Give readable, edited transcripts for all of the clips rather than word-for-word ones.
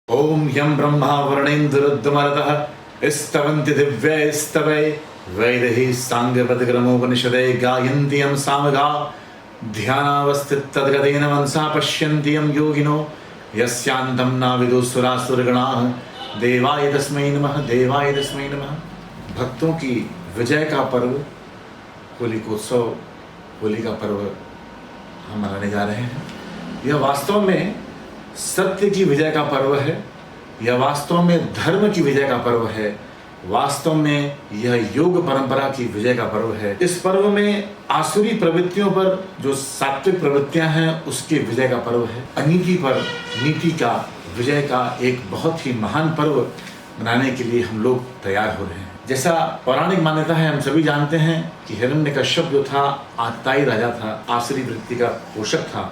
ओम यं ब्रह्मा वर्णेन्दुरुद्धमरतः स्तवन्ति दिव्यैस्तवै वैदेही साङ्गपदक्रमोपनिषदे गायन्ति यं सामगा ध्यानावस्थिततद्गतेन मनसा पश्यन्ति यं योगिनो यस्यान्तं न विदुः देवाय तस्मै नमः, देवाय तस्मै नमः। भक्तों की विजय का पर्व होलिकोत्सव, होली का पर्व हम मनाने जा रहे हैं। यह वास्तव में सत्य की विजय का पर्व है, यह वास्तव में धर्म की विजय का पर्व है, वास्तव में यह योग परंपरा की विजय का पर्व है। इस पर्व में आसुरी प्रवृत्तियों पर जो सात्विक प्रवृत्तियां हैं उसकी विजय का पर्व है। अनीति पर नीति का विजय का एक बहुत ही महान पर्व मनाने के लिए हम लोग तैयार हो रहे हैं। जैसा पौराणिक मान्यता है, हम सभी जानते हैं कि हिरण्यकश्यप जो था, आतताई राजा था, आसुरी वृत्ति का पोषक था।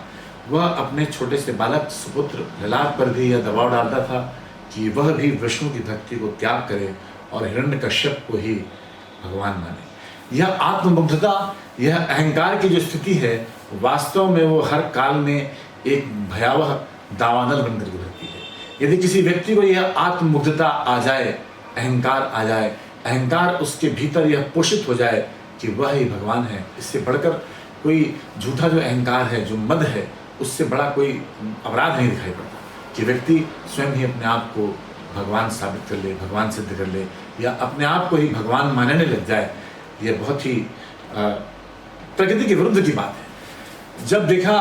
वह अपने छोटे से बालक सुपुत्र ललाट पर भी यह दबाव डालता था कि वह भी विष्णु की भक्ति को त्याग करे और हिरण्यकश्यप को ही भगवान माने। यह आत्ममुग्धता, यह अहंकार की जो स्थिति है, वास्तव में वो हर काल में एक भयावह दावानल बनकर के उभरती है। यदि किसी व्यक्ति को यह आत्ममुग्धता आ जाए, अहंकार आ जाए, अहंकार उसके भीतर यह पोषित हो जाए कि वह ही भगवान है, इससे बढ़कर कोई झूठा जो अहंकार है, जो मद है, उससे बड़ा कोई अपराध नहीं दिखाई पड़ता कि व्यक्ति स्वयं ही अपने आप को भगवान साबित कर ले, भगवान सिद्ध कर ले, या अपने आप को ही भगवान मानने लग जाए। यह बहुत ही प्रकृति के विरुद्ध की बात है। जब देखा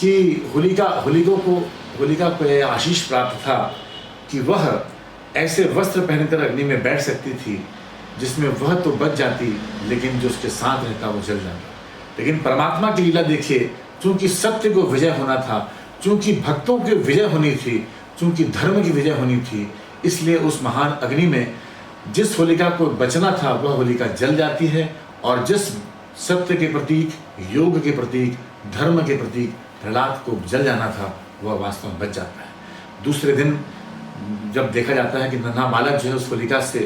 कि होलिका को यह आशीष प्राप्त था कि वह ऐसे वस्त्र पहनकर अग्नि में बैठ सकती थी जिसमें वह तो बच जाती, लेकिन जो उसके साथ रहता वो जल जाता। लेकिन परमात्मा की लीला देखिए, चूंकि सत्य को विजय होना था, चूंकि भक्तों की विजय होनी थी, चूंकि धर्म की विजय होनी थी, इसलिए उस महान अग्नि में जिस होलिका को बचना था वह होलिका जल जाती है, और जिस सत्य के प्रतीक, योग के प्रतीक, धर्म के प्रतीक प्रहलाद को जल जाना था वह वास्तव में बच जाता है। दूसरे दिन जब देखा जाता है कि नन्हा बालक जो है उस होलिका से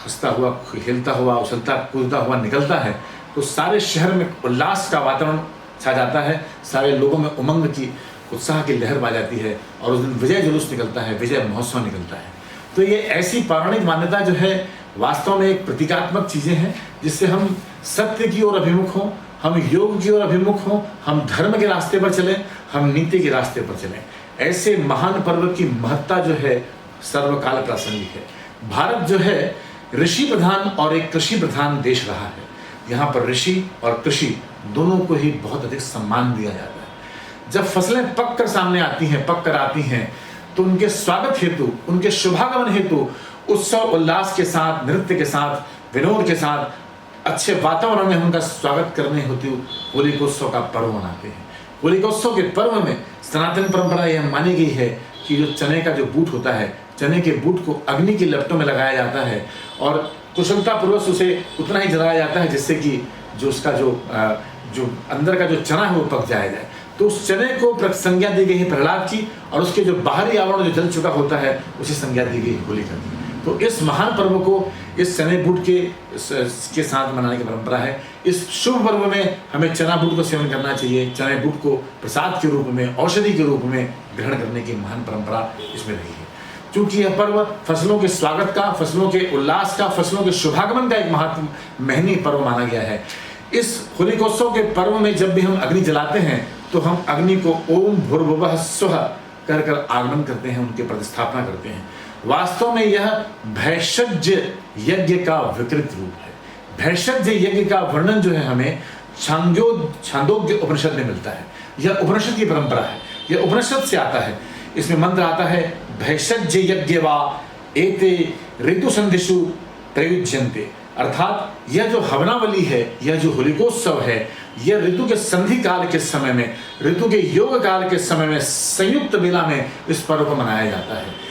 हंसता हुआ, खेलता हुआ, उछलता कूदता हुआ निकलता है, तो सारे शहर में उल्लास का वातावरण छा जाता है, सारे लोगों में उमंग की, उत्साह की लहर आ जाती है, और उस दिन विजय जुलूस निकलता है, विजय महोत्सव निकलता है। तो ये ऐसी पौराणिक मान्यता जो है वास्तव में एक प्रतीकात्मक चीज़ें हैं जिससे हम सत्य की ओर अभिमुख हों, हम योग की ओर अभिमुख हों, हम धर्म के रास्ते पर चलें, हम नीति के रास्ते पर चलें। ऐसे महान पर्व की महत्ता जो है सर्वकाल प्रासंगिक है। भारत जो है ऋषि प्रधान और एक कृषि प्रधान देश रहा है। यहाँ पर ऋषि और कृषि दोनों को ही बहुत अधिक सम्मान दिया जाता है। जब फसलें पक कर सामने आती हैं, पक कर आती हैं, तो उनके स्वागत हेतु, उनके शुभागमन हेतु उत्सव उल्लास के साथ, नृत्य के साथ, विनोद के साथ, अच्छे वातावरण में उनका स्वागत करने हेतु होलिकोत्सव का पर्व मनाते हैं। होलिकोत्सव के पर्व में सनातन परंपरा यह मानी गई है कि जो चने का जो बूट होता है, चने के बूट को अग्नि की लपटों में लगाया जाता है और कुशलतापूर्वक उसे उतना ही जलाया जाता है जिससे कि जो उसका जो अंदर का जो चना है वो पक जाए। तो उस चने को संज्ञा दी गई है प्रहलाद की, और उसके जो बाहरी आवरण जो जल चुका होता है उसे संज्ञा दी गई होलिका की। तो इस महान पर्व को इस चने बूट के साथ मनाने की परंपरा है। इस शुभ पर्व में हमें चना बूट को सेवन करना चाहिए। चने बूट को प्रसाद के रूप में, औषधि के रूप में ग्रहण करने की महान परंपरा इसमें रही है। क्योंकि यह पर्व फसलों के स्वागत का, फसलों के उल्लास का, फसलों के शुभागमन का एक महनीय पर्व माना गया है। इस होलिकोत्सव के पर्व में जब भी हम अग्नि जलाते हैं तो हम अग्नि को ओम भूर्भुवः स्वः कर कर आगमन करते हैं, उनकी प्रतिस्थापना करते हैं। वास्तव में यह भैषज यज्ञ का विकृत रूप है। भैषज यज्ञ का वर्णन जो है हमें छांदोग्य उपनिषद में मिलता है। यह उपनिषद की परंपरा है, यह उपनिषद से आता है। इसमें मंत्र आता है भैषज यज्ञ वा एते ऋतु संधिषु प्रयुज्यन्ते, अर्थात यह जो हवनावली है, यह जो होलिकोत्सव है, यह ऋतु के संधि काल के समय में, ऋतु के योग काल के समय में, संयुक्त बेला में इस पर्व को मनाया जाता है।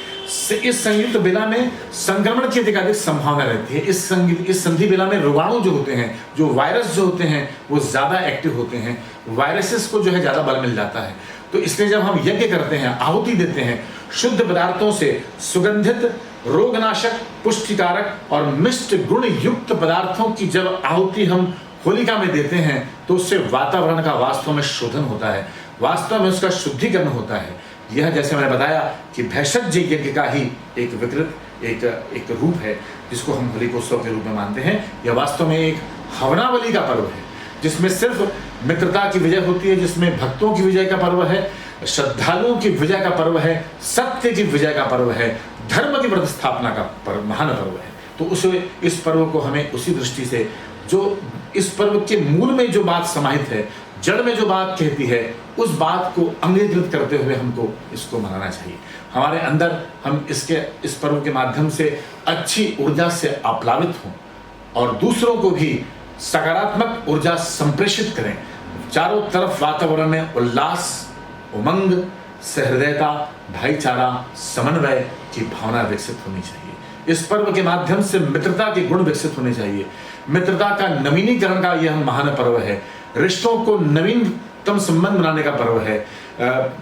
इस संयुक्त बेला में संक्रमण की अधिक संभावना रहती है। इस संधि बेला में रोगाणु जो होते हैं, जो वायरस जो होते हैं, वो ज़्यादा एक्टिव होते हैं, वायरसेस को जो है ज़्यादा बल मिल जाता है। तो इसलिए जब हम यज्ञ करते हैं, आहुति देते हैं, शुद्ध पदार्थों से सुगंधित, रोगनाशक, पुष्टिकारक और मिष्ट गुण युक्त पदार्थों की जब आहुति हम होलिका में देते हैं तो उससे वातावरण का वास्तव में शोधन होता है, वास्तव में उसका शुद्धिकरण होता है। यह जैसे मैंने बताया कि भैषज यज्ञ का ही एक विकृत एक रूप है जिसको हम होलिकोत्सव के रूप में मानते हैं। यह वास्तव में एक हवनावली का पर्व है जिसमें सिर्फ मित्रता की विजय होती है, जिसमें भक्तों की विजय का पर्व है, श्रद्धालुओं की विजय का पर्व है, सत्य की विजय का पर्व है, धर्म की प्रतिस्थापना का पर्व, महान पर्व है। तो इस पर्व को हमें उसी दृष्टि से, जो इस पर्व के मूल में जो बात समाहित है, जड़ में जो बात कहती है, उस बात को अंगीकृत करते हुए हमको इसको मनाना चाहिए। हमारे अंदर हम इस पर्व के माध्यम से अच्छी ऊर्जा से आप्लावित हों और दूसरों को भी सकारात्मक ऊर्जा संप्रेषित करें। चारों तरफ वातावरण में उल्लास, उमंग, सहृदयता, भाईचारा, समन्वय की भावना विकसित होनी चाहिए। इस पर्व के माध्यम से मित्रता के गुण विकसित होने चाहिए। मित्रता का नवीनीकरण का यह महान पर्व है। रिश्तों को नवीनतम संबंध बनाने का पर्व है।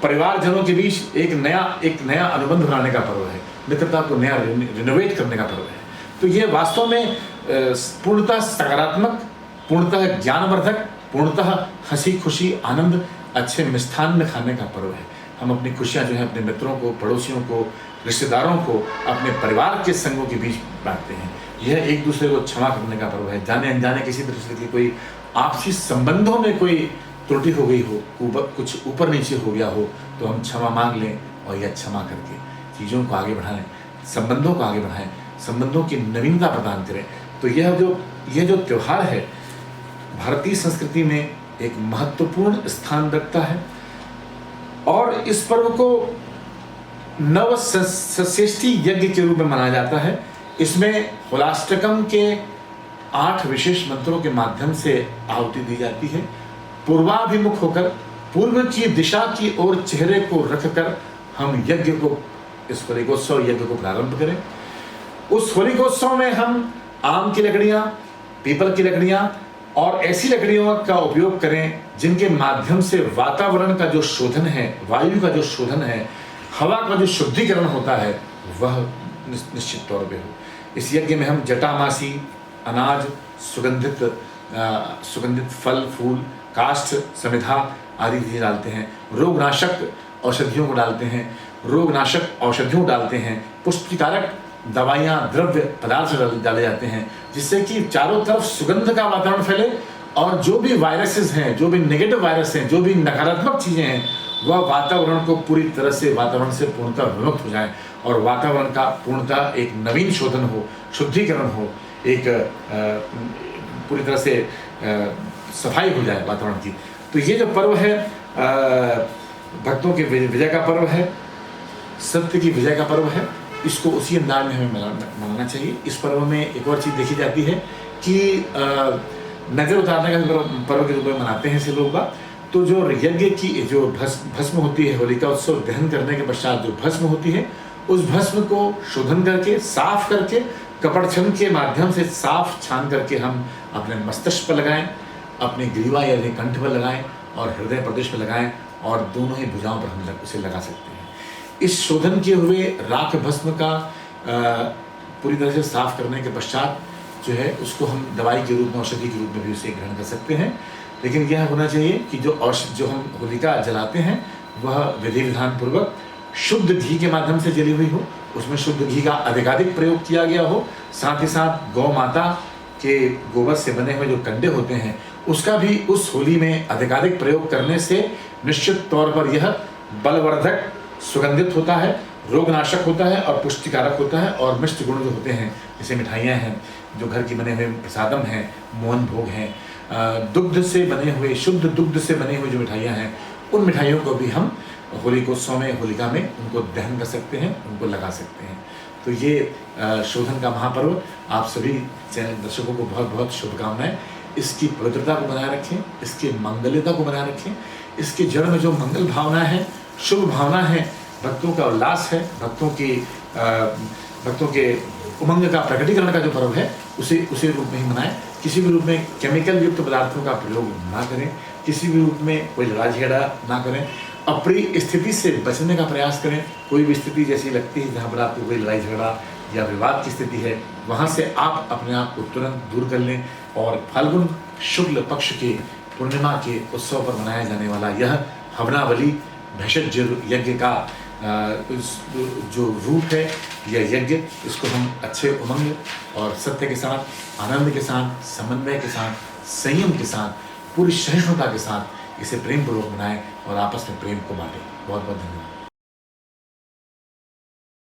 परिवारजनों के बीच एक नया अनुबंध बनाने का पर्व है। मित्रता को नया रिनोवेट करने का पर्व है। तो यह वास्तव में पूर्णतः सकारात्मक, पूर्णतः ज्ञानवर्धक, पूर्णतः हंसी खुशी आनंद अच्छे मिष्ठान्न खाने का पर्व है। हम अपनी खुशियां जो है अपने मित्रों को, पड़ोसियों को, रिश्तेदारों को, अपने परिवार के संगों के बीच बांटते हैं। यह एक दूसरे को क्षमा करने का पर्व है। जाने अनजाने किसी तरह की कोई आपसी संबंधों में कोई त्रुटि हो गई हो, कुछ ऊपर नीचे हो गया हो, तो हम क्षमा मांग लें और यह क्षमा करके चीज़ों को आगे बढ़ाएं, संबंधों को आगे बढ़ाएं, संबंधों की नवीनता प्रदान करें। तो यह जो त्यौहार है भारतीय संस्कृति में एक महत्वपूर्ण स्थान रखता है और इस पर्व को नव सचेष्टि यज्ञ के रूप में मनाया जाता है। इसमें होलाष्टकम के 8 विशेष मंत्रों के माध्यम से आहुति दी जाती है। पूर्वाभिमुख होकर पूर्व की दिशा की ओर चेहरे को रखकर हम यज्ञ को, इस होलिकोत्सव यज्ञ को प्रारंभ करें। उस होलिकोत्सव में हम आम की लकड़ियाँ, पीपल की लकड़ियाँ और ऐसी लकड़ियों का उपयोग करें जिनके माध्यम से वातावरण का जो शोधन है, वायु का जो शोधन है, हवा का जो शुद्धिकरण होता है, वह निश्चित तौर पे हो। इस यज्ञ में हम जटामासी, अनाज, सुगंधित फल फूल, काष्ठ, समिधा आदि चीजें डालते हैं। रोगनाशक औषधियों को डालते हैं, पुष्टिकारक दवाइयाँ, द्रव्य पदार्थ डाले जाते हैं, जिससे कि चारों तरफ सुगंध का वातावरण फैले और जो भी वायरसेस हैं, जो भी नेगेटिव वायरस हैं, जो भी नकारात्मक चीज़ें हैं, वह वातावरण को पूरी तरह से वातावरण से पूर्णतः विमुक्त हो जाए और वातावरण का पूर्णतः एक नवीन शोधन हो, शुद्धिकरण हो, एक पूरी तरह से सफाई हो जाए वातावरण की। तो ये जो पर्व है भक्तों के विजय का पर्व है, सत्य की विजय का पर्व है। इसको उसी अंदाज में हमें मनाना चाहिए। इस पर्व में एक और चीज़ देखी जाती है कि नजर उतारने का पर्व के रूप में मनाते हैं इसे लोग बात। तो जो यज्ञ की जो भस्म होती है, होलिका उत्सव दहन करने के पश्चात जो भस्म होती है, उस भस्म को शोधन करके, साफ करके, कपड़छन के माध्यम से साफ छान करके हम अपने मस्तिष्क पर लगाएं, अपने ग्रीवा या कंठ पर लगाएं और हृदय प्रदेश में लगाएं और दोनों ही भुजाओं पर हम उसे लगा सकते हैं। इस शोधन किए हुए राख भस्म का पूरी तरह से साफ करने के पश्चात जो है उसको हम दवाई के रूप में, औषधि के रूप में भी उसे ग्रहण कर सकते हैं। लेकिन यह होना चाहिए कि जो हम होलिका जलाते हैं वह विधि विधान पूर्वक शुद्ध घी के माध्यम से जली हुई हो, उसमें शुद्ध घी का अधिकाधिक प्रयोग किया गया हो, साथ ही साथ गौ माता के गोबर से बने हुए जो कंडे होते हैं उसका भी उस होली में अधिकाधिक प्रयोग करने से निश्चित तौर पर यह बलवर्धक, सुगंधित होता है, रोगनाशक होता है और पुष्टिकारक होता है। और मिष्ट गुण जो होते हैं, जैसे मिठाइयाँ हैं, जो घर की बने हुए प्रसादम हैं, मोहन भोग हैं, दुग्ध से बने हुए, शुद्ध दुग्ध से बने हुए जो मिठाइयाँ हैं, उन मिठाइयों को भी हम होलिकोत्सव में, होलिका में उनको दहन कर सकते हैं, उनको लगा सकते हैं। तो ये शोधन का महापर्व, आप सभी चैनल दर्शकों को बहुत बहुत शुभकामनाएं। इसकी पवित्रता को बनाए रखें, इसकी मंगलता को बनाए रखें। इसके जड़ में जो मंगल भावना है, शुभ भावना है, भक्तों का उल्लास है, भक्तों के उमंग का प्रकटीकरण का जो पर्व है, उसे रूप में ही मनाएं। किसी भी रूप में केमिकल युक्त पदार्थों का प्रयोग ना करें, किसी भी रूप में कोई लड़ाई झगड़ा ना करें, अप्रिय स्थिति से बचने का प्रयास करें। कोई भी स्थिति जैसी लगती है जहाँ पर आपको कोई लड़ाई झगड़ा या विवाद की स्थिति है, वहाँ से आप अपने आप को तुरंत दूर कर लें और फाल्गुन शुक्ल पक्ष के पूर्णिमा के उत्सव पर मनाया जाने वाला यह हवनावली भेषज यज्ञ का जो रूप है यह यज्ञ, इसको हम अच्छे उमंग और सत्य के साथ, आनंद के साथ, समन्वय के साथ, संयम के साथ, पूरी सहिष्णुता के साथ इसे प्रेम पूर्वक मनाएं और आपस में प्रेम को बांटें। बहुत बहुत धन्यवाद।